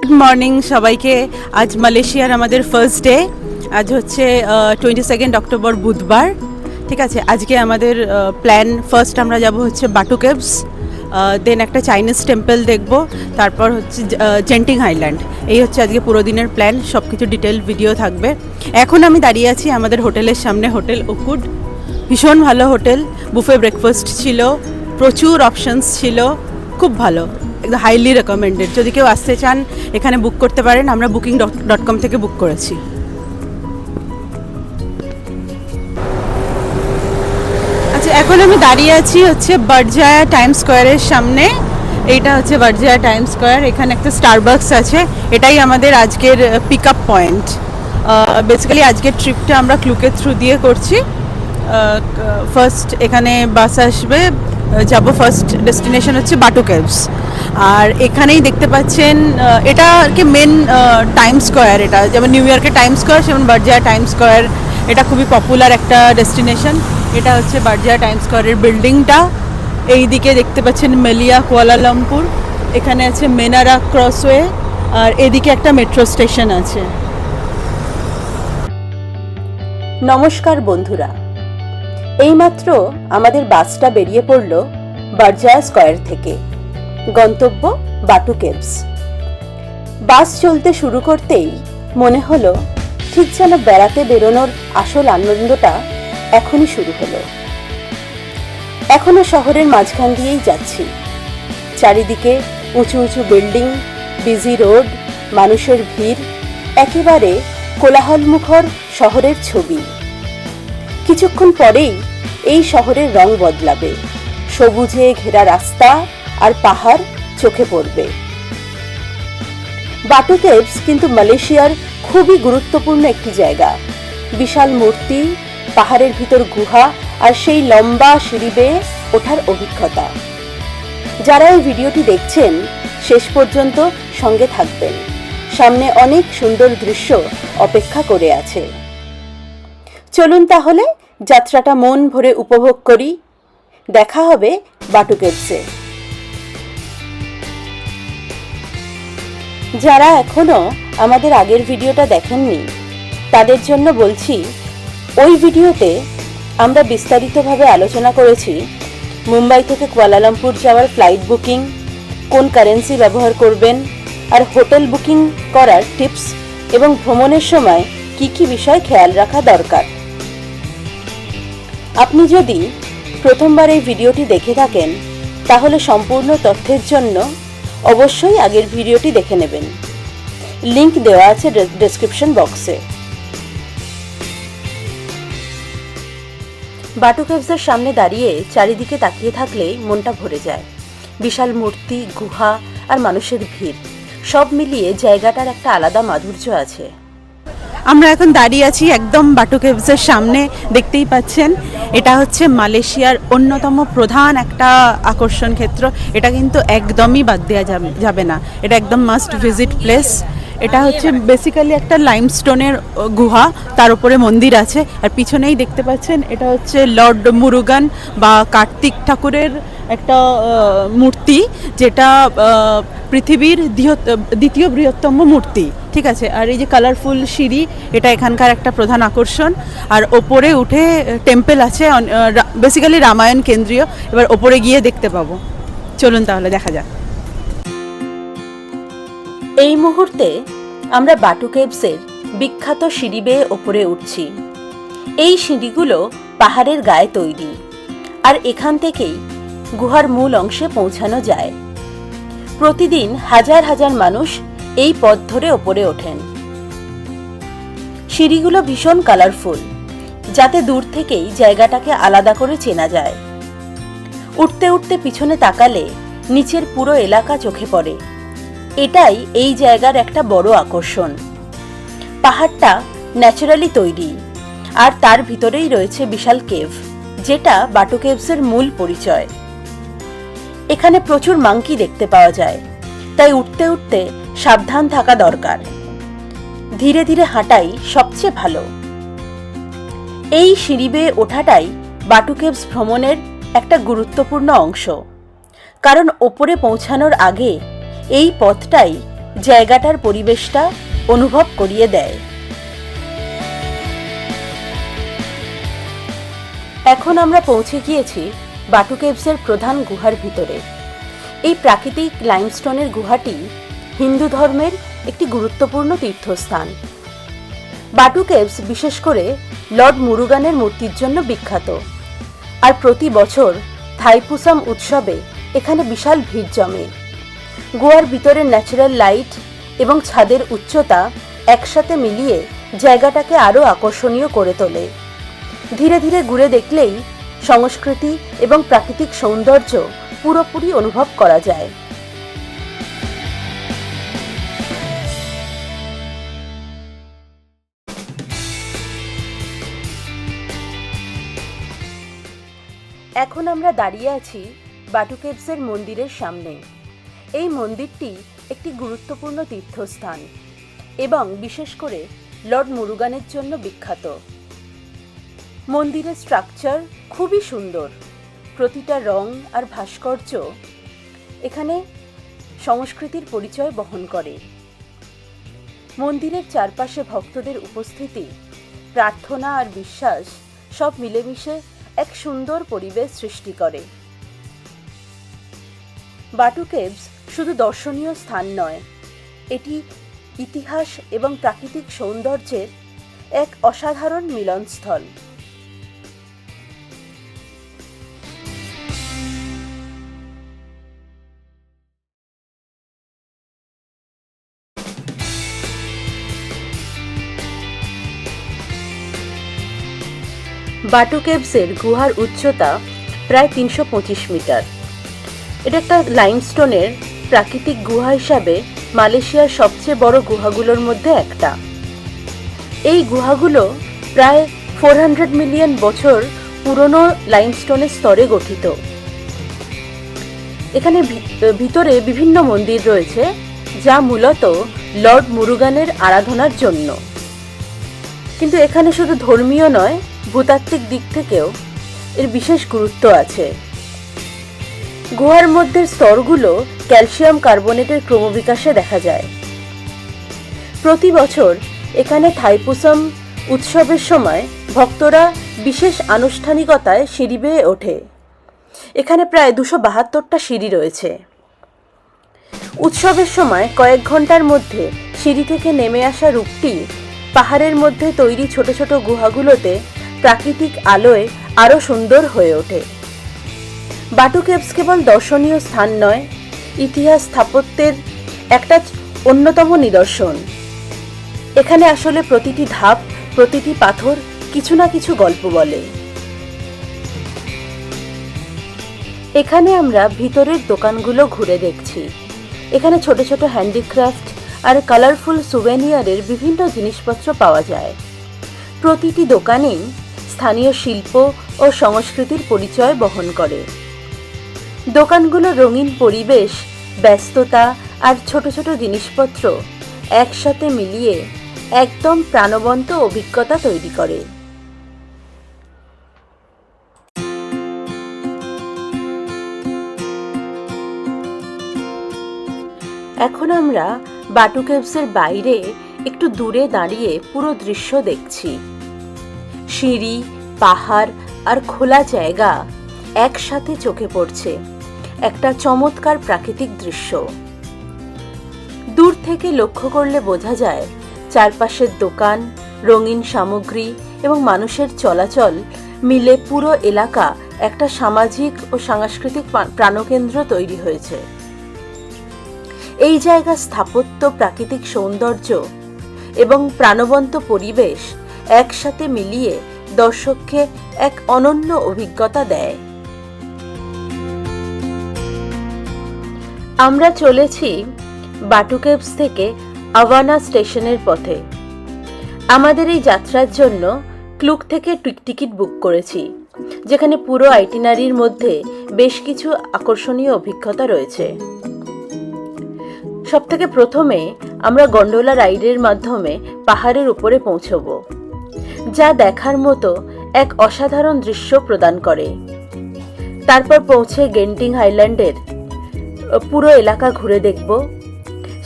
Good morning সবাইকে। আজ মালয়েশিয়ার আমাদের ফার্স্ট ডে। আজ হচ্ছে 22 অক্টোবর বুধবার। ঠিক আছে, আজকে আমাদের প্ল্যান ফার্স্ট আমরা যাব হচ্ছে বাটু কেভস, দেন একটা চাইনিজ টেম্পল দেখব, তারপর হচ্ছে জেন্টিং আইল্যান্ড। এই হচ্ছে আজকে পুরো দিনের প্ল্যান। সব কিছু ডিটেল ভিডিও থাকবে। এখন আমি দাঁড়িয়ে আছি আমাদের হোটেলের সামনে, হোটেল ওকুড। ভীষণ ভালো হোটেল, বুফে ব্রেকফাস্ট ছিল, প্রচুর অপশনস ছিল, খুব ভালো, একদম হাইলি রেকমেন্ডেড। যদি কেউ আসতে চান এখানে বুক করতে পারেন, আমরা booking.com থেকে বুক করেছি। আচ্ছা, এখন আমি দাঁড়িয়ে আছি হচ্ছে বারজায়া টাইম স্কোয়ারের সামনে। এইটা হচ্ছে বারজায়া টাইম স্কোয়ার। এখানে একটা স্টারবাকস আছে, এটাই আমাদের আজকের পিক আপ পয়েন্ট। বেসিক্যালি আজকের ট্রিপটা আমরা ক্লুকের থ্রু দিয়ে করছি। ফার্স্ট এখানে বাস আসবে, যাব ফার্স্ট ডেস্টিনেশন হচ্ছে বাটু কেভস। আর এখানেই দেখতে পাচ্ছেন এটা আর কি মেন টাইম স্কোয়ার। এটা যেমন নিউ ইয়র্কের টাইম স্কোয়ার, যেমন বারজায়া টাইম স্কোয়ার এটা খুবই পপুলার একটা ডেস্টিনেশন। এটা হচ্ছে বারজায়া টাইম স্কোয়ারের বিল্ডিংটা। এই দিকে দেখতে পাচ্ছেন মেলিয়া কুয়ালালামপুর, এখানে আছে মেনারা ক্রসওয়ে, আর এদিকে একটা মেট্রো স্টেশন আছে। নমস্কার বন্ধুরা, এইমাত্র আমাদের বাসটা বেরিয়ে পড়ল বারজায়া স্কয়ার থেকে, গন্তব্য বাটু কেভস। বাস চলতে শুরু করতেই মনে হলো ঠিক যেন বেড়াতে বেরোনোর আসল আনন্দটা এখনই শুরু হলো। এখনো শহরের মাঝখান দিয়েই যাচ্ছি। চারিদিকে উঁচু উঁচু বিল্ডিং, বিজি রোড, মানুষের ভিড়, একেবারে কোলাহলমুখর শহরের ছবি। কিছুক্ষণ পরেই এই শহরের রং বদলাবে, সবুজে ঘেরা রাস্তা আর পাহাড় চোখে পড়বে। বাটু কেভস কিন্তু মালয়েশিয়ার খুবই গুরুত্বপূর্ণ একটি জায়গা। বিশাল মূর্তি, পাহাড়ের ভিতর গুহা, আর সেই লম্বা সিঁড়ি বেয়ে ওঠার অভিজ্ঞতা। যারা এই ভিডিওটি দেখছেন শেষ পর্যন্ত সঙ্গে থাকবেন, সামনে অনেক সুন্দর দৃশ্য অপেক্ষা করে আছে। চলুন তাহলে যাত্রাটা মন ভরে উপভোগ করি। দেখা হবে বাটু কেভসে। যারা এখনো আমাদের আগের ভিডিওটা দেখেননি তাদের জন্য বলছি, ওই ভিডিওতে আমরা বিস্তারিতভাবে আলোচনা করেছি মুম্বাই থেকে কুয়ালালামপুর যাওয়ার ফ্লাইট বুকিং, কোন কারেন্সি ব্যবহার করবেন, আর হোটেল বুকিং করার টিপস এবং ভ্রমণের সময় কি কি বিষয় খেয়াল রাখা দরকার। আপনি যদি প্রথমবার এই ভিডিওটি দেখে থাকেন তাহলে সম্পূর্ণ তথ্যের জন্য অবশ্যই আগের ভিডিওটি দেখে নেবেন। লিংক দেওয়া আছে ডেসক্রিপশন বক্সে। বাটু কেভসের সামনে দাঁড়িয়ে চারিদিকে তাকিয়ে থাকলে মনটা ভরে যায়। বিশাল মূর্তি, গুহা আর মানুষের ভিড়, সব মিলিয়ে জায়গাটার একটা আলাদা মাধুর্য আছে। আমরা এখন দাঁড়িয়ে আছি একদম বাটু কেভসের সামনে। দেখতেই পাচ্ছেন এটা হচ্ছে মালয়েশিয়ার অন্যতম প্রধান একটা আকর্ষণ ক্ষেত্র। এটা কিন্তু একদমই বাদ দেওয়া যাবে না, এটা একদম মাস্ট ভিজিট প্লেস। এটা হচ্ছে বেসিক্যালি একটা লাইমস্টোনের গুহা, তার উপরে মন্দির আছে। আর পিছনেই দেখতে পাচ্ছেন এটা হচ্ছে লর্ড মুরুগান বা কার্তিক ঠাকুরের একটা মূর্তি, যেটা পৃথিবীর দ্বিতীয় বৃহত্তম মূর্তি। ঠিক আছে, আর এই যে কালারফুল সিঁড়ি, এটা এখানকার একটা প্রধান আকর্ষণ। আর ওপরে উঠে টেম্পল আছে, বেসিক্যালি রামায়ণ কেন্দ্রীয়। এবার ওপরে গিয়ে দেখতে পাবো, চলুন তাহলে দেখা যাক। এই মুহূর্তে আমরা বাটু কেভসের বিখ্যাত সিঁড়ি বেয়ে ওপরে উঠছি। এই সিঁড়িগুলো পাহাড়ের গায়ে তৈরি, আর এখান থেকেই গুহার মূল অংশে পৌঁছানো যায়। প্রতিদিন হাজার হাজার মানুষ এই পথ ধরে ওপরে ওঠেন। সিঁড়িগুলো ভীষণ কালারফুল, যাতে দূর থেকেই জায়গাটাকে আলাদা করে চেনা যায়। উঠতে উঠতে পিছনে তাকালে নিচের পুরো এলাকা চোখে পড়ে। এটাই এই জায়গার একটা বড় আকর্ষণ। পাহাড়টা ন্যাচারালি তৈরি, আর তার ভিতরেই রয়েছে বিশাল কেভ, যেটা বাটু কেভসের মূল পরিচয়। এখানে প্রচুর মাঙ্কি দেখতে পাওয়া যায়, তাই উঠতে উঠতে সাবধান থাকা দরকার। ধীরে ধীরে হাঁটাই সবচেয়ে ভালো। এই সিঁড়ি বেয়ে ওঠাটাই বাটু কেভস ভ্রমণের একটা গুরুত্বপূর্ণ অংশ, কারণ ওপরে পৌঁছানোর আগে এই পথটাই জায়গাটার পরিবেশটা অনুভব করিয়ে দেয়। এখন আমরা পৌঁছে গিয়েছি বাটু কেভসের প্রধান গুহার ভিতরে। এই প্রাকৃতিক লাইমস্টোনের গুহাটি হিন্দু ধর্মের একটি গুরুত্বপূর্ণ তীর্থস্থান। বাটু কেভস বিশেষ করে লর্ড মুরুগানের মূর্তির জন্য বিখ্যাত, আর প্রতি বছর থাইপুসাম উৎসবে এখানে বিশাল ভিড় জমে। গুহার ভিতরে ন্যাচারাল লাইট এবং ছাদের উচ্চতা একসাথে মিলিয়ে জায়গাটাকে আরও আকর্ষণীয় করে তোলে। ধীরে ধীরে ঘুরে দেখলেই সংস্কৃতি এবং প্রাকৃতিক সৌন্দর্য পুরোপুরি অনুভব করা যায়। এখন আমরা দাঁড়িয়ে আছি বাটু কেভসের মন্দিরের সামনে। এই মন্দিরটি একটি গুরুত্বপূর্ণ তীর্থস্থান এবং বিশেষ করে লর্ড মুরুগানের জন্য বিখ্যাত। মন্দিরের স্ট্রাকচার খুবই সুন্দর, প্রতিটা রং আর ভাস্কর্য এখানে সংস্কৃতির পরিচয় বহন করে। মন্দিরের চারপাশে ভক্তদের উপস্থিতি, প্রার্থনা আর বিশ্বাস সব মিলেমিশে এক সুন্দর পরিবেশ সৃষ্টি করে। বাটু কেভস শুধু দর্শনীয় স্থান নয়, এটি ইতিহাস এবং প্রাকৃতিক সৌন্দর্যের এক অসাধারণ মিলনস্থল। বাটু কেভসের গুহার উচ্চতা প্রায় 325 মিটার। এটা একটা লাইমস্টোনের প্রাকৃতিক গুহা হিসাবে মালয়েশিয়ার সবচেয়ে বড় গুহাগুলোর মধ্যে একটা। এই গুহাগুলো প্রায় 400 মিলিয়ন বছর পুরনো লাইমস্টোনের স্তরে গঠিত। এখানে ভিতরে বিভিন্ন মন্দির রয়েছে, যা মূলত লর্ড মুরুগানের আরাধনার জন্য। কিন্তু এখানে শুধু ধর্মীয় নয়, ভূতাত্ত্বিক দিক থেকেও এর বিশেষ গুরুত্ব আছে। গুহার মধ্যে স্তরগুলো ক্যালসিয়াম কার্বনেটের ক্রমবিকাশে দেখা যায়। প্রতি বছর এখানে থাইপুসাম উৎসবের সময় ভক্তরা বিশেষ আনুষ্ঠানিকতায় সিঁড়ি বেয়ে ওঠে। এখানে প্রায় 272টা সিঁড়ি রয়েছে। উৎসবের সময় কয়েক ঘন্টার মধ্যে সিঁড়ি থেকে নেমে আসা রূপটি পাহাড়ের মধ্যে তৈরি ছোট ছোট গুহাগুলোতে প্রাকৃতিক আলোয় আরও সুন্দর হয়ে ওঠে। বাটু কেভস কেবল দর্শনীয় স্থান নয়, ইতিহাস স্থাপত্যের একটা অন্যতম নিদর্শন। এখানে আসলে প্রতিটি ধাপ, প্রতিটি পাথর কিছু না কিছু গল্প বলে। এখানে আমরা ভিতরের দোকানগুলো ঘুরে দেখছি। এখানে ছোট ছোট হ্যান্ডিক্রাফট আর কালারফুল সুভেনিয়ারের বিভিন্ন জিনিসপত্র পাওয়া যায়। প্রতিটি দোকানেই স্থানীয় শিল্প ও সংস্কৃতির পরিচয় বহন করে। দোকানগুলোর রঙিন পরিবেশ, ব্যস্ততা আর ছোট ছোট জিনিসপত্র একসাথে মিলিয়ে একদম প্রাণবন্ত অভিজ্ঞতা তৈরি করে। এখন আমরা বাটু কেভসের বাইরে একটু দূরে দাঁড়িয়ে পুরো দৃশ্য দেখছি। সিঁড়ি, পাহাড় আর খোলা জায়গা একসাথে চোখে পড়ছে, একটা চমৎকার প্রাকৃতিক দৃশ্য। দূর থেকে লক্ষ্য করলে বোঝা যায় চারপাশের দোকান, রঙিন সামগ্রী এবং মানুষের চলাচল মিলে পুরো এলাকা একটা সামাজিক ও সাংস্কৃতিক প্রাণকেন্দ্র তৈরি হয়েছে। এই জায়গার স্থাপত্য, প্রাকৃতিক সৌন্দর্য এবং প্রাণবন্ত পরিবেশ একসাথে মিলিয়ে দর্শককে এক অনন্য অভিজ্ঞতা দেয়। আমরা চলেছি বাটু কেভস থেকে আভানা স্টেশনের পথে। আমাদের এই যাত্রার জন্য ক্লুক থেকে টিকিট বুক করেছি, যেখানে পুরো আইটিনারির মধ্যে বেশ কিছু আকর্ষণীয় অভিজ্ঞতা রয়েছে। সবথেকে প্রথমে আমরা গন্ডোলা রাইডের মাধ্যমে পাহাড়ের উপরে পৌঁছব, যা দেখার মতো এক অসাধারণ দৃশ্য প্রদান করে। তারপর পৌঁছে গেন্টিং হাইল্যান্ডের পুরো এলাকা ঘুরে দেখব।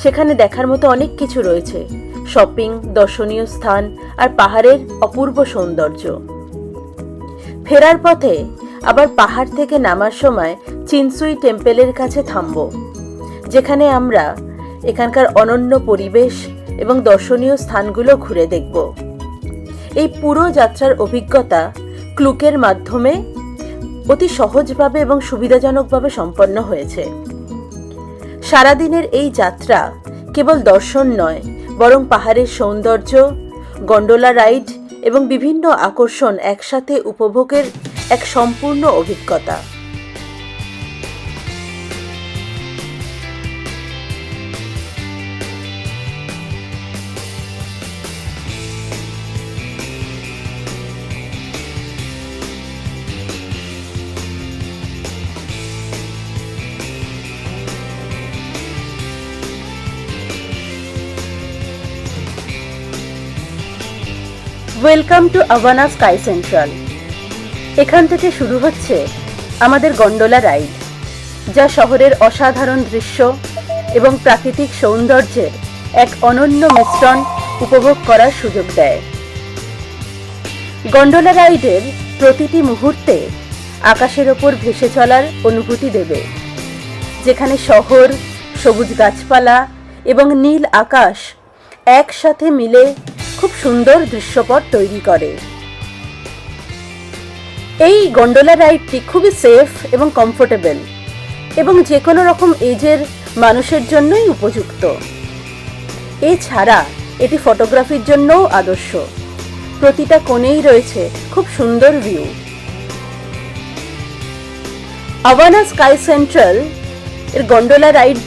সেখানে দেখার মতো অনেক কিছু রয়েছে, শপিং, দর্শনীয় স্থান আর পাহাড়ের অপূর্ব সৌন্দর্য। ফেরার পথে আবার পাহাড় থেকে নামার সময় চিনসুই টেম্পলের কাছে থামব, যেখানে আমরা এখানকার অনন্য পরিবেশ এবং দর্শনীয় স্থানগুলো ঘুরে দেখব। এই পুরো যাত্রার অভিজ্ঞতা ক্লুকের মাধ্যমে অতি সহজভাবে এবং সুবিধাজনকভাবে সম্পন্ন হয়েছে। সারাদিনের এই যাত্রা কেবল দর্শন নয়, বরং পাহাড়ের সৌন্দর্য, গন্ডোলা রাইড এবং বিভিন্ন আকর্ষণ একসাথে উপভোগের এক সম্পূর্ণ অভিজ্ঞতা। Welcome to Avana Sky Central. এখান থেকে শুরু হচ্ছে আমাদের গন্ডোলা রাইড, যা শহরের অসাধারণ দৃশ্য এবং প্রাকৃতিক সৌন্দর্যের এক অনন্য মিশ্রণ উপভোগ করার সুযোগ দেয়। গন্ডোলা রাইডের প্রতিটি মুহূর্তে আকাশের ওপর ভেসে চলার অনুভূতি দেবে, যেখানে শহর, সবুজ গাছপালা এবং নীল আকাশ একসাথে মিলে খুব সুন্দর দৃশ্যপট তৈরি করে। এই গন্ডোলা রাইডটি খুবই সেফ এবং কমফোর্টেবল এবং যে কোনো রকম এজের মানুষের জন্যই উপযুক্ত। এছাড়া এটি ফটোগ্রাফির জন্যও আদর্শ। প্রতিটা কোণেই রয়েছে খুব সুন্দর ভিউ। আভানা স্কাই সেন্ট্রাল এর গন্ডোলা রাইড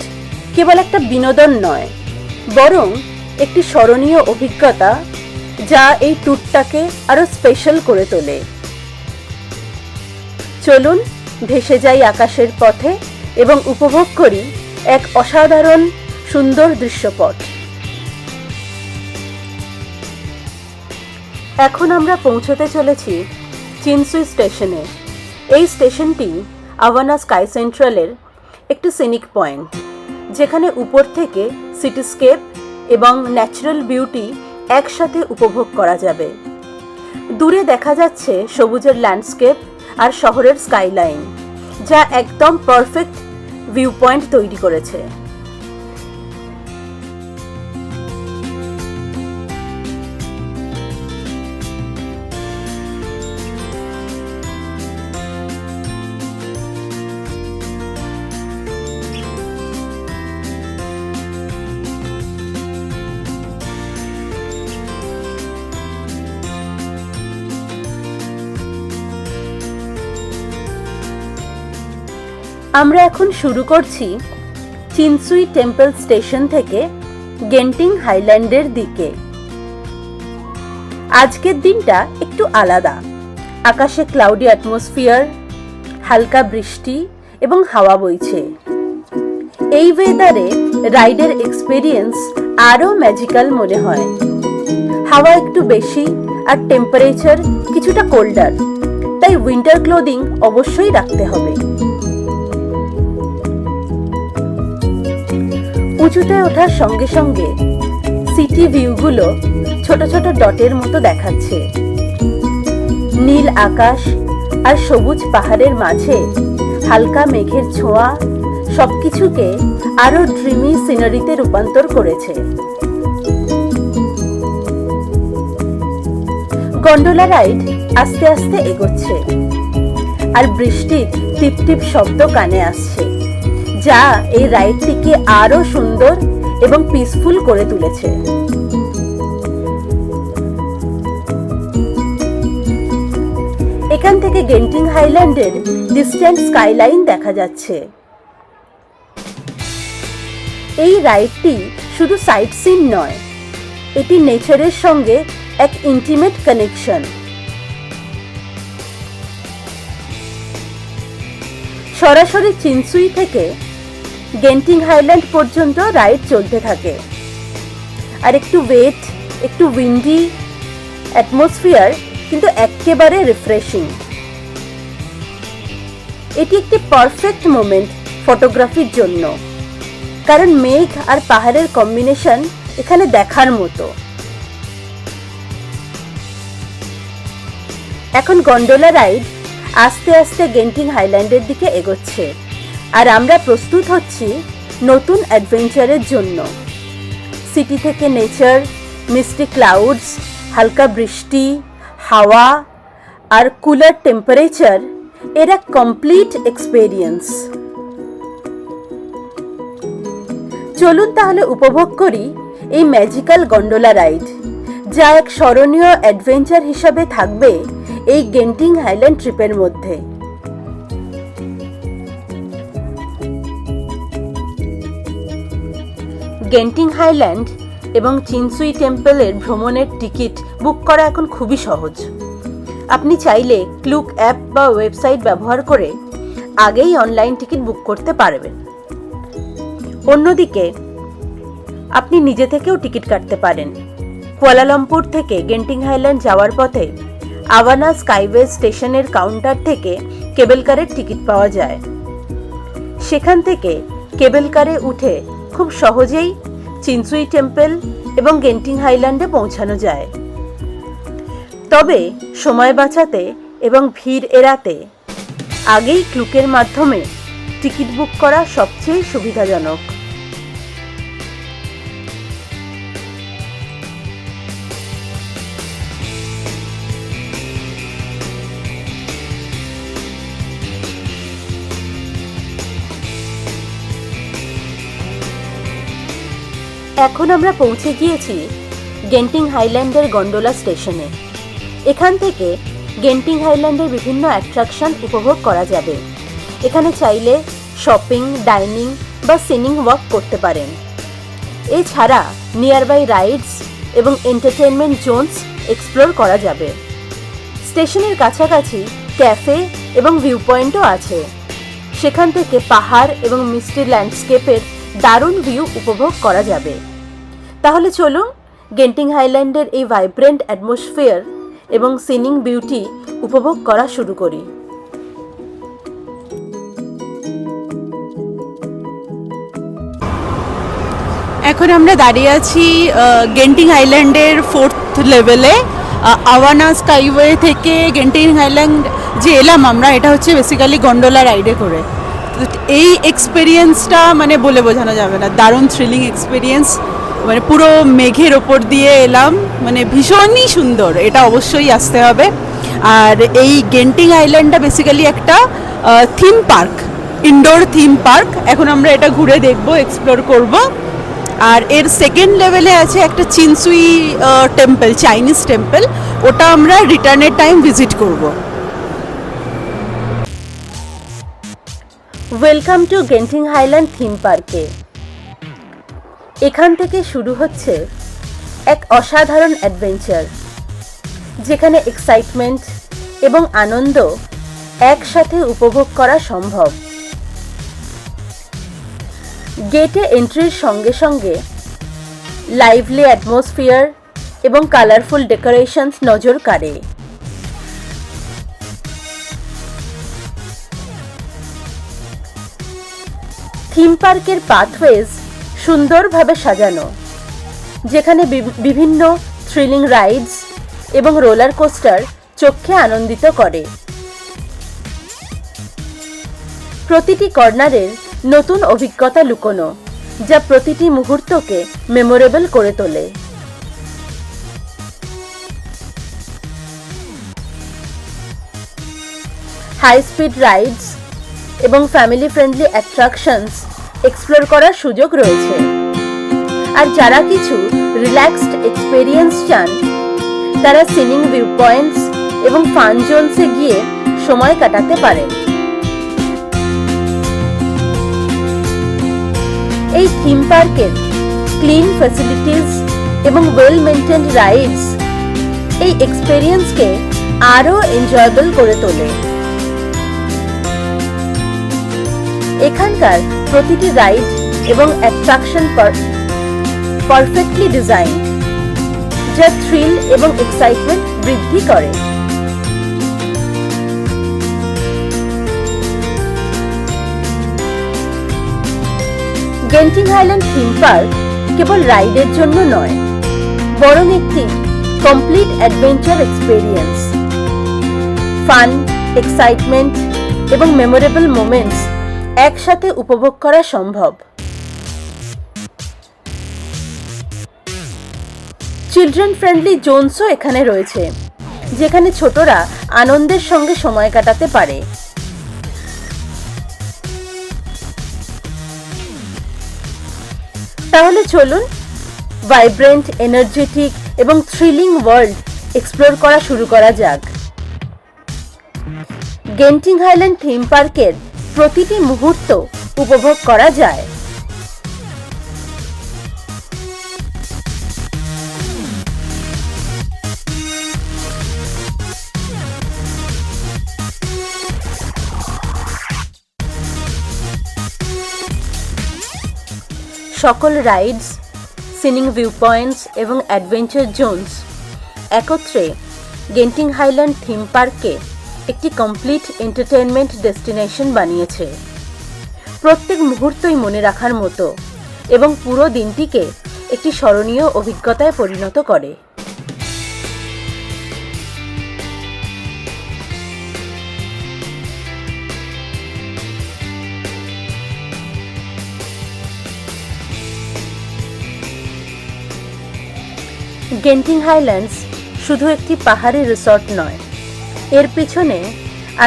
কেবল একটা বিনোদন নয়, বরং একটি স্মরণীয় অভিজ্ঞতা, যা এই ট্যুরটাকে আরো স্পেশাল করে তোলে। চলুন ভেসে যাই আকাশের পথে এবং উপভোগ করি এক অসাধারণ সুন্দর দৃশ্যপট। এখন আমরা পৌঁছতে চলেছি চিনসুই স্টেশনে। এই স্টেশনটি আভানা স্কাই সেন্ট্রালের একটি সিনিক পয়েন্ট, যেখানে উপর থেকে সিটিস্কেপ এবং ন্যাচারাল বিউটি একসাথে উপভোগ করা যাবে। দূরে দেখা যাচ্ছে সবুজের ল্যান্ডস্কেপ আর শহরের স্কাইলাইন, যা একদম পারফেক্ট ভিউ পয়েন্ট তৈরি করেছে। আমরা এখন শুরু করছি চিনসুই টেম্পল স্টেশন থেকে গেন্টিং হাইল্যান্ডের দিকে। আজকের দিনটা একটু আলাদা। আকাশে ক্লাউডি অ্যাটমসফিয়ার, হালকা বৃষ্টি এবং হাওয়া বইছে। এই ওয়েদারে রাইডের এক্সপেরিয়েন্স আরো ম্যাজিক্যাল মনে হয়। হাওয়া একটু বেশি আর টেম্পারেচার কিছুটা কোল্ডার, তাই উইন্টার ক্লোদিং অবশ্যই রাখতে হবে। উঁচুতে ওঠার সঙ্গে সঙ্গে সিটি ভিউগুলো ছোট ছোট ডটের মতো দেখাচ্ছে। নীল আকাশ আর সবুজ পাহাড়ের মাঝে হালকা মেঘের ছোঁয়া সবকিছুকে আরো ড্রিমি সিনারিতে রূপান্তর করেছে। গন্ডোলা রাইড আস্তে আস্তে এগোচ্ছে আর বৃষ্টির টিপ টিপ শব্দ কানে আসছে, যা এই রাইডটিকে আরো সুন্দর এবং পিসফুল করে তুলেছে। এখান থেকে গেন্টিং হাইল্যান্ডের ডিস্ট্যান্ট স্কাইলাইন দেখা যাচ্ছে। এই রাইডটি শুধু সাইট সিন নয়, এটি নেচারের সঙ্গে এক ইন্টিমেট কানেকশন। সরাসরি চিনসুই থেকে গেন্টিং হাইল্যান্ড পর্যন্ত রাইড চলতে থাকে, আর একটু ওয়েট, একটু উইন্ডি অ্যাটমসফিয়ার, কিন্তু একেবারে রিফ্রেশিং। এটি একটি পারফেক্ট মোমেন্ট ফটোগ্রাফির জন্য, কারণ মেঘ আর পাহাড়ের কম্বিনেশন এখানে দেখার মতো। এখন গন্ডোলা রাইড আস্তে আস্তে গেন্টিং হাইল্যান্ডের দিকে এগোচ্ছে, আর আমরা প্রস্তুত হচ্ছি নতুন অ্যাডভেঞ্চারের জন্য। সিটি থেকে নেচার, মিস্টি ক্লাউডস, হালকা বৃষ্টি, হাওয়া আর কুলার টেম্পারেচার এর এক কমপ্লিট এক্সপেরিয়েন্স। চলুন তাহলে উপভোগ করি এই ম্যাজিক্যাল গন্ডোলা রাইড, যা এক স্মরণীয় অ্যাডভেঞ্চার হিসাবে থাকবে এই গেন্টিং হাইল্যান্ড ট্রিপের মধ্যে। গেন্টিং হাইল্যান্ড এবং চিনসুই টেম্পলের ভ্রমণের টিকিট বুক করা এখন খুবই সহজ। আপনি চাইলে ক্লুক অ্যাপ বা ওয়েবসাইট ব্যবহার করে আগেই অনলাইন টিকিট বুক করতে পারবেন। অন্যদিকে আপনি নিজে থেকেও টিকিট কাটতে পারেন। কুয়ালালামপুর থেকে গেন্টিং হাইল্যান্ড যাওয়ার পথে আওয়ানা স্কাইওয়ে স্টেশনের কাউন্টার থেকে কেবল কারের টিকিট পাওয়া যায়। সেখান থেকে কেবল কারে উঠে খুব সহজেই চিনসুই টেম্পল এবং গেন্টিং হাইল্যান্ডে পৌঁছানো যায়। তবে সময় বাঁচাতে এবং ভিড় এড়াতে আগেই ক্লুকের মাধ্যমে টিকিট বুক করা সবচেয়ে সুবিধাজনক। এখন আমরা পৌঁছে গিয়েছি গেন্টিং হাইল্যান্ডের গন্ডোলা স্টেশনে। এখান থেকে গেন্টিং হাইল্যান্ডের বিভিন্ন অ্যাট্রাকশন উপভোগ করা যাবে। এখানে চাইলে শপিং, ডাইনিং বা সিনিং ওয়াক করতে পারেন। এছাড়া নিয়ারবাই রাইডস এবং এন্টারটেনমেন্ট জোনস এক্সপ্লোর করা যাবে। স্টেশনের কাছাকাছি ক্যাফে এবং ভিউ পয়েন্টও আছে। সেখান থেকে পাহাড় এবং মিষ্টি ল্যান্ডস্কেপের দারুণ ভিউ উপভোগ করা যাবে। তাহলে চলুন গেন্টিং হাইল্যান্ডের এই ভাইব্রেন্ট অ্যাটমসফিয়ার এবং সিনিং বিউটি উপভোগ করা শুরু করি। এখন আমরা দাঁড়িয়ে আছি গেন্টিং হাইল্যান্ডের 4th লেভেলে। আওয়ানা স্কাইওয়ে থেকে গেন্টিং হাইল্যান্ড যে এলাম আমরা, এটা হচ্ছে বেসিক্যালি গন্ডোলা রাইডে করে। তো এই এক্সপিরিয়েন্সটা মানে বলে বোঝানো যাবে না, দারুণ থ্রিলিং এক্সপিরিয়েন্স। মানে পুরো মেঘের ওপর দিয়ে এলাম, মানে ভীষণই সুন্দর, এটা অবশ্যই আসতে হবে। আর এই গেন্টিং আইল্যান্ডটা বেসিক্যালি একটা theme park, indoor theme park. এখন আমরা এটা ঘুরে দেখব, এক্সপ্লোর করব। আর এর সেকেন্ড লেভেলে আছে একটা চিনসুই টেম্পল, চাইনিজ টেম্পল, ওটা আমরা রিটার্নের টাইম ভিজিট করব। Welcome to Genting highland theme পার্কে। এখান থেকে শুরু হচ্ছে এক অসাধারণ অ্যাডভেঞ্চার, যেখানে এক্সাইটমেন্ট এবং আনন্দ একসাথে উপভোগ করা সম্ভব। গেটে এন্ট্রির সঙ্গে সঙ্গে লাইভলি অ্যাটমসফিয়ার এবং কালারফুল ডেকোরেশনস নজর কাড়ে। থিম পার্কের পাথওয়েজ সুন্দরভাবে সাজানো, যেখানে বিভিন্ন থ্রিলিং রাইডস এবং রোলার কোস্টার চোখকে আনন্দিত করে। প্রতিটি কর্নারের নতুন অভিজ্ঞতা লুকোনো, যা প্রতিটি মুহূর্তকে মেমোরেবল করে তোলে। হাই স্পিড রাইডস এবং ফ্যামিলি ফ্রেন্ডলি অ্যাট্রাকশনস এক্সপ্লোর করার সুযোগ রয়েছে। আর যারা কিছু রিল্যাক্সড এক্সপেরিয়েন্স চান, তারা সিনিং ভিউ পয়েন্টস এবং ফান জোনসে গিয়ে সময় কাটাতে পারেন। এই থিম পার্কের ক্লিন ফ্যাসিলিটিস এবং ওয়েল মেইনটেইনড রাইডস এই এক্সপেরিয়েন্সকে আরও এনজয়েবল করে তোলে। এখানকার প্রতিটি রাইড এবং অ্যাট্রাকশন পারফেক্টলি ডিজাইন, যা থ্রিল এবং এক্সাইটমেন্ট বৃদ্ধি করে। গেন্টিং হাইল্যান্ড থিম পার্ক কেবল রাইডের জন্য নয়, বরং একটি complete adventure experience. Fun, excitement এবং মেমোরেবল মোমেন্টস একসাথে উপভোগ করা সম্ভব। চিলড্রেন ফ্রেন্ডলি জোনসও এখানে রয়েছে, যেখানে ছোটরা আনন্দের সঙ্গে সময় কাটাতে পারে। তাহলে চলুন ভাইব্রেন্ট, এনার্জেটিক এবং থ্রিলিং ওয়ার্ল্ড এক্সপ্লোর করা শুরু করা যাক। গেন্টিং হাইল্যান্ড থিম পার্কের প্রতিটি মুহূর্ত উপভোগ করা যায়। সকল রাইডস, সিনিং ভিউ পয়েন্টস এবং অ্যাডভেঞ্চার জোনস একত্রে গেন্টিং হাইল্যান্ড থিম পার্ককে একটি কমপ্লিট এন্টারটেইনমেন্ট ডেস্টিনেশন বানিয়েছে। প্রত্যেক মুহূর্তই মনে রাখার মতো এবং পুরো দিনটিকে একটি স্মরণীয় অভিজ্ঞতায় পরিণত করে। গেন্টিং হাইল্যান্ডস শুধু একটি পাহাড়ি রিসর্ট নয়, এর পিছনে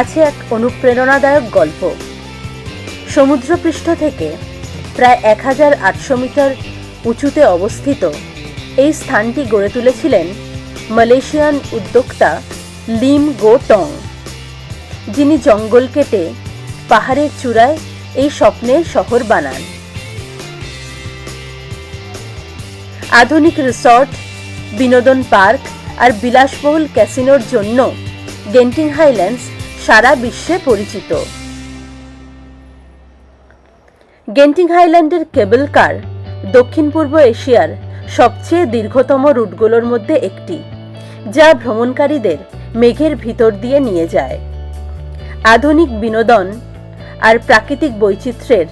আছে এক অনুপ্রেরণাদায়ক গল্প। সমুদ্রপৃষ্ঠ থেকে প্রায় 1800 মিটার উঁচুতে অবস্থিত এই স্থানটি গড়ে তুলেছিলেন মালয়েশিয়ান উদ্যোক্তা লিম গো টং, যিনি জঙ্গল কেটে পাহাড়ের চূড়ায় এই স্বপ্নের শহর বানান। আধুনিক রিসর্ট, বিনোদন পার্ক আর বিলাসবহুল ক্যাসিনোর জন্য গেন্টিং হাইল্যান্ডস সারা বিশ্বে পরিচিত। গেন্টিং হাইল্যান্ডের কেবল কার দক্ষিণ পূর্ব এশিয়ার সবচেয়ে দীর্ঘতম রুটগুলোর মধ্যে একটি, যা ভ্রমণকারীদের মেঘের ভিতর দিয়ে নিয়ে যায়। আধুনিক বিনোদন আর প্রাকৃতিক বৈচিত্র্যের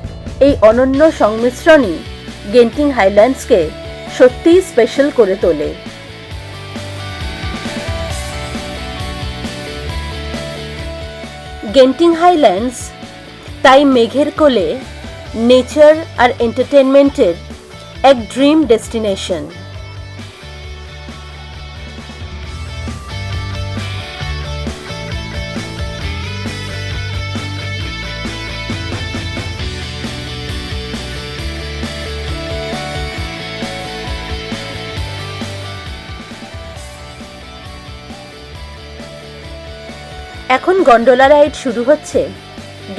এই অনন্য সংমিশ্রণই গেন্টিং হাইল্যান্ডসকে সত্যিই স্পেশাল করে তোলে। গেন্টিং হাইল্যান্ডস তাই মেঘের কোলে নেচার আর এন্টারটেনমেন্টের এক ড্রিম ডেস্টিনেশন। এখন গন্ডোলা রাইড শুরু হচ্ছে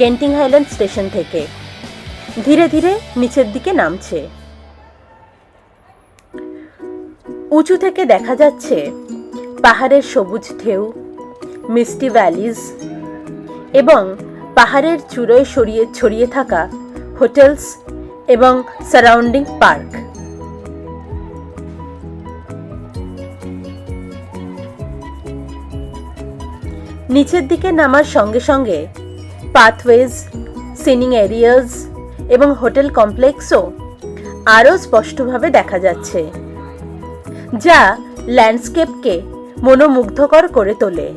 গেন্টিং হাইল্যান্ড স্টেশন থেকে। ধীরে ধীরে নিচের দিকে নামছে। উঁচু থেকে দেখা যাচ্ছে পাহাড়ের সবুজ ঢেউ, মিষ্টি ভ্যালিজ এবং পাহাড়ের চূড়োয় ছড়িয়ে থাকা হোটেলস এবং সারাউন্ডিং পার্ক। নিচের দিকে নামার সঙ্গে সঙ্গে পাথওয়েজ, সিনিং এরিয়াস এবং হোটেল কমপ্লেক্সও আরও স্পষ্টভাবে দেখা যাচ্ছে, যা ল্যান্ডস্কেপকে মনোমুগ্ধকর করে তোলে।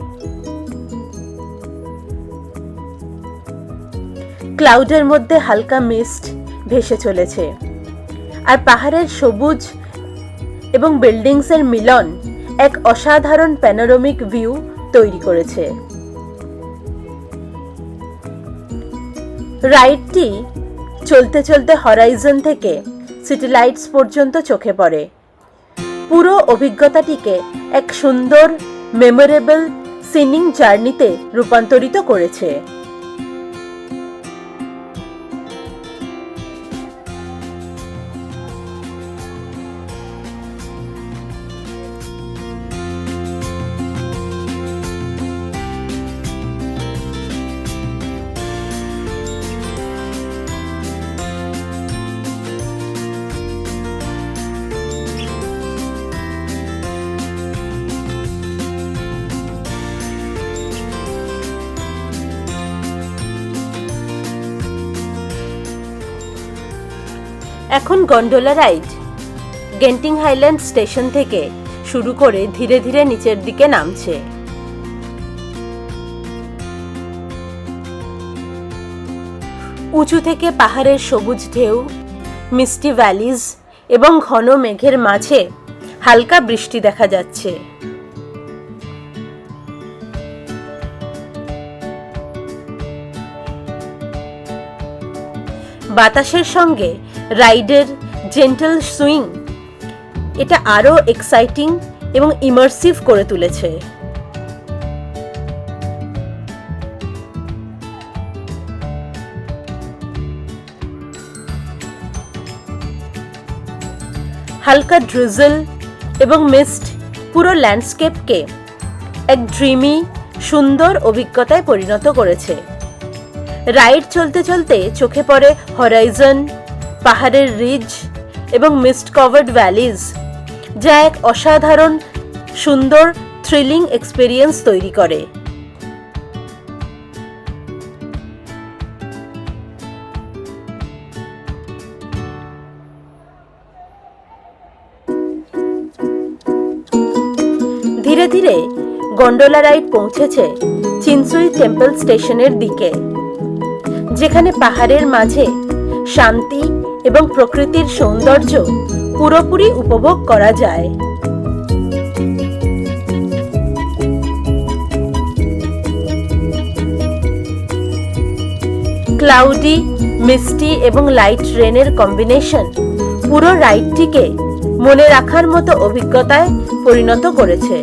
ক্লাউডের মধ্যে হালকা মিস্ট ভেসে চলেছে, আর পাহাড়ের সবুজ এবং বিল্ডিংসের মিলন এক অসাধারণ প্যানোরামিক ভিউ তৈরি করেছে। রাইডটি চলতে চলতে হরাইজন থেকে সিটি লাইটস পর্যন্ত চোখে পড়ে, পুরো অভিজ্ঞতাটিকে এক সুন্দর, মেমোরেবল সিনিং জার্নিতে রূপান্তরিত করেছে। এখন gondola ride Genting highland station থেকে শুরু করে ধীরে ধীরে নিচের দিকে নামছে। উঁচু থেকে পাহাড়ের সবুজ ঢেউ, মিষ্টি ভ্যালিজ এবং ঘন মেঘের মাঝে হালকা বৃষ্টি দেখা যাচ্ছে। বাতাসের সঙ্গে রাইডের জেন্টল সুইং এটা আরো এক্সাইটিং এবং ইমার্সিভ করে তুলেছে। হালকা ড্রিজল এবং মিস্ট পুরো ল্যান্ডস্কেপকে এক ড্রিমি সুন্দর অভিজ্ঞতায় পরিণত করেছে। রাইড চলতে চলতে চোখে পড়ে হরাইজন, পাহাড়ের রিজ এবং মিস্ট কভার্ড ভ্যালিজ, যা এক অসাধারণ সুন্দর থ্রিলিং এক্সপেরিয়েন্স তৈরি করে। ধীরে ধীরে গন্ডোলা রাইড পৌঁছেছে চিনসুই টেম্পল স্টেশনের দিকে, যেখানে পাহাড়ের মাঝে শান্তি এবং প্রকৃতির সৌন্দর্য পুরোপুরি উপভোগ করা যায়। ক্লাউডি, মিস্টি এবং লাইট রেনের কম্বিনেশন পুরো রাইডটিকে মনে রাখার মতো অভিজ্ঞতায় পরিণত করেছে।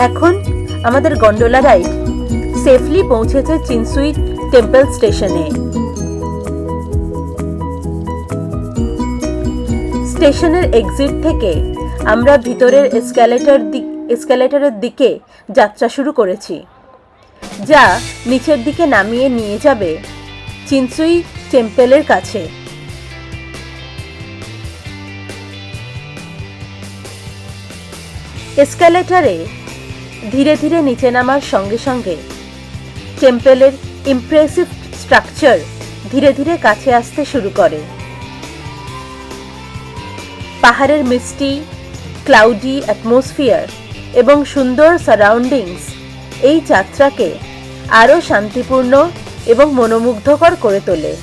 এখন আমাদের গন্ডোলা রাইড সেফলি পৌঁছেছে চিনসুই টেম্পল স্টেশনে। স্টেশনের এক্সিট থেকে আমরা ভিতরের এসক্যালেটরের দিকে যাত্রা শুরু করেছি, যা নিচের দিকে নামিয়ে নিয়ে যাবে চিনসুই টেম্পলের কাছে। এসক্যালেটরে ধীরে ধীরে নিচে নামার সঙ্গে সঙ্গে টেম্পলের ইমপ্রেসিভ স্ট্রাকচার ধীরে ধীরে কাছে আসতে শুরু করে। পাহাড়ের মিষ্টি ক্লাউডি অ্যাটমসফিয়ার এবং সুন্দর সারাউন্ডিংস এই যাত্রাকে আরও শান্তিপূর্ণ এবং মনোমুগ্ধকর করে তোলে।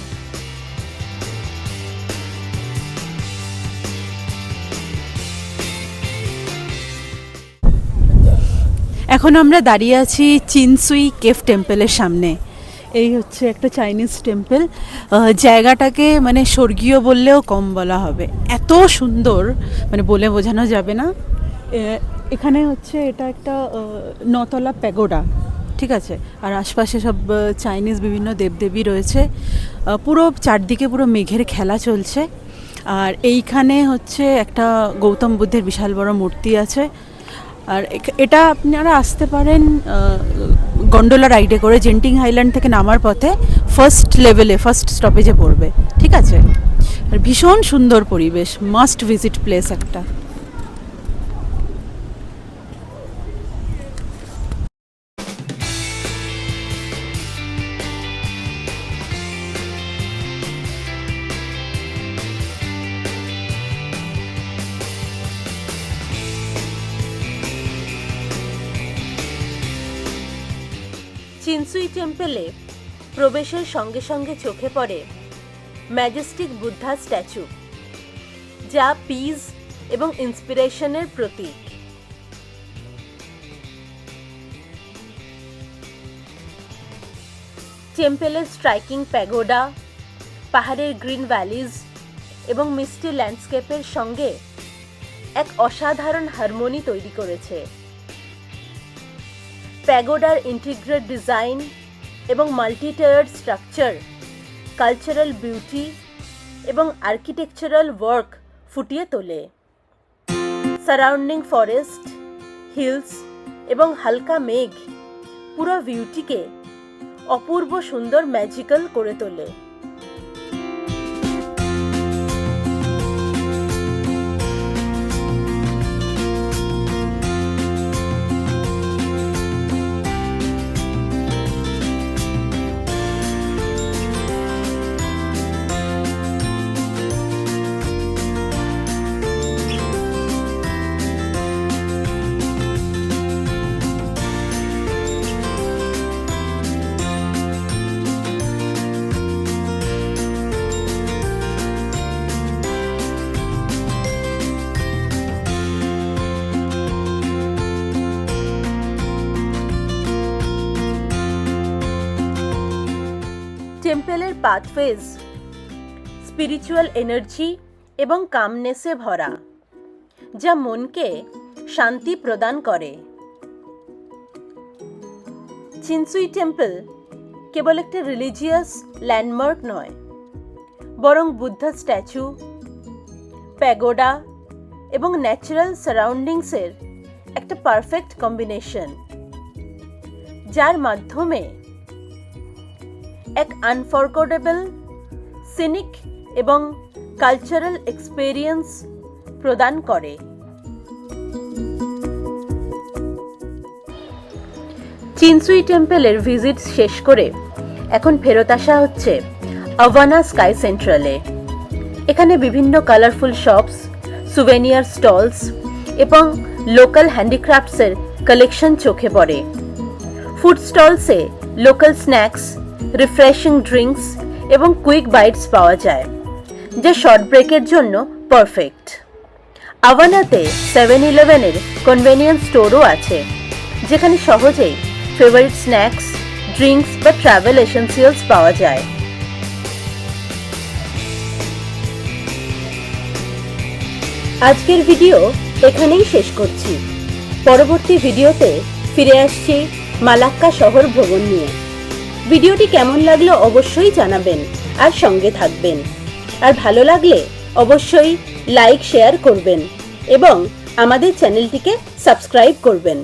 এখন আমরা দাঁড়িয়ে আছি চিনসুই কেভ টেম্পলের সামনে। এই হচ্ছে একটা চাইনিজ টেম্পল। জায়গাটাকে মানে স্বর্গীয় বললেও কম বলা হবে, এত সুন্দর মানে বলে বোঝানো যাবে না। এখানে হচ্ছে এটা একটা 9তলা প্যাগোডা, ঠিক আছে, আর আশপাশে সব চাইনিজ বিভিন্ন দেবদেবী রয়েছে। পুরো চারদিকে পুরো মেঘের খেলা চলছে। আর এইখানে হচ্ছে একটা গৌতম বুদ্ধের বিশাল বড় মূর্তি আছে। আর এটা আপনারা আসতে পারেন গন্ডোলা রাইডে করে জেন্টিং হাইল্যান্ড থেকে নামার পথে ফার্স্ট স্টপেজে পড়বে, ঠিক আছে। আর ভীষণ সুন্দর পরিবেশ, মাস্ট ভিজিট প্লেস একটা। চিনসুই টেম্পলে প্রবেশের সঙ্গে সঙ্গে চোখে পড়ে ম্যাজেস্টিক বুদ্ধা স্ট্যাচু, যা পিস এবং ইন্সপিরেশনের প্রতীক। টেম্পলের স্ট্রাইকিং প্যাগোডা, পাহাড়ের গ্রিন ভ্যালিজ এবং মিষ্টি ল্যান্ডস্কেপের সঙ্গে এক অসাধারণ হারমোনি তৈরি করেছে। প্যাগোডার ইন্টিগ্রেট ডিজাইন এবং মাল্টি-টায়ার্ড স্ট্রাকচার কালচারাল বিউটি এবং আর্কিটেকচারাল ওয়ার্ক ফুটিয়ে তোলে। সারাউন্ডিং ফরেস্ট, হিলস এবং হালকা মেঘ পুরো ভিউটিকে অপূর্ব সুন্দর ম্যাজিক্যাল করে তোলে। টেম্পলের পাথওয়েজ স্পিরিচুয়াল এনার্জি এবং কামনেসে ভরা, যা মনকে শান্তি প্রদান করে। চিনসুই টেম্পল কেবল একটা রিলিজিয়াস ল্যান্ডমার্ক নয়, বরং বুদ্ধা স্ট্যাচু, প্যাগোডা এবং ন্যাচারাল সারাউন্ডিংসের একটা পারফেক্ট কম্বিনেশন, যার মাধ্যমে এক আনফরগেটেবল, সিনিক এবং কালচারাল এক্সপেরিয়েন্স প্রদান করে। চিনসুই টেম্পলের ভিজিট শেষ করে এখন ফেরত আসা হচ্ছে আভানা স্কাই সেন্ট্রালে। এখানে বিভিন্ন কালারফুল শপস, সুভেনিয়ার স্টলস এবং লোকাল হ্যান্ডিক্রাফটসের কালেকশন চোখে পড়ে। ফুড স্টলসে লোকাল স্ন্যাক্স, রিফ্রেশিং ড্রিঙ্কস এবং কুইক বাইটস পাওয়া যায়, যা শর্ট ব্রেকের জন্য পারফেক্ট। আভানাতে 7-Eleven-এর কনভেনিয়েন্স স্টোরও আছে, যেখানে সহজেই ফেভারিট স্ন্যাক্স, ড্রিঙ্কস বা ট্রাভেল এসেন্সিয়ালস পাওয়া যায়। আজকের ভিডিও এখানেই শেষ করছি। পরবর্তী ভিডিওতে ফিরে আসছি মালাক্কা শহর ভ্রমণ নিয়ে। ভিডিওটি কেমন লাগলো অবশ্যই জানাবেন আর সঙ্গে থাকবেন। আর ভালো লাগলে অবশ্যই লাইক, শেয়ার করবেন এবং আমাদের চ্যানেলটিকে সাবস্ক্রাইব করবেন।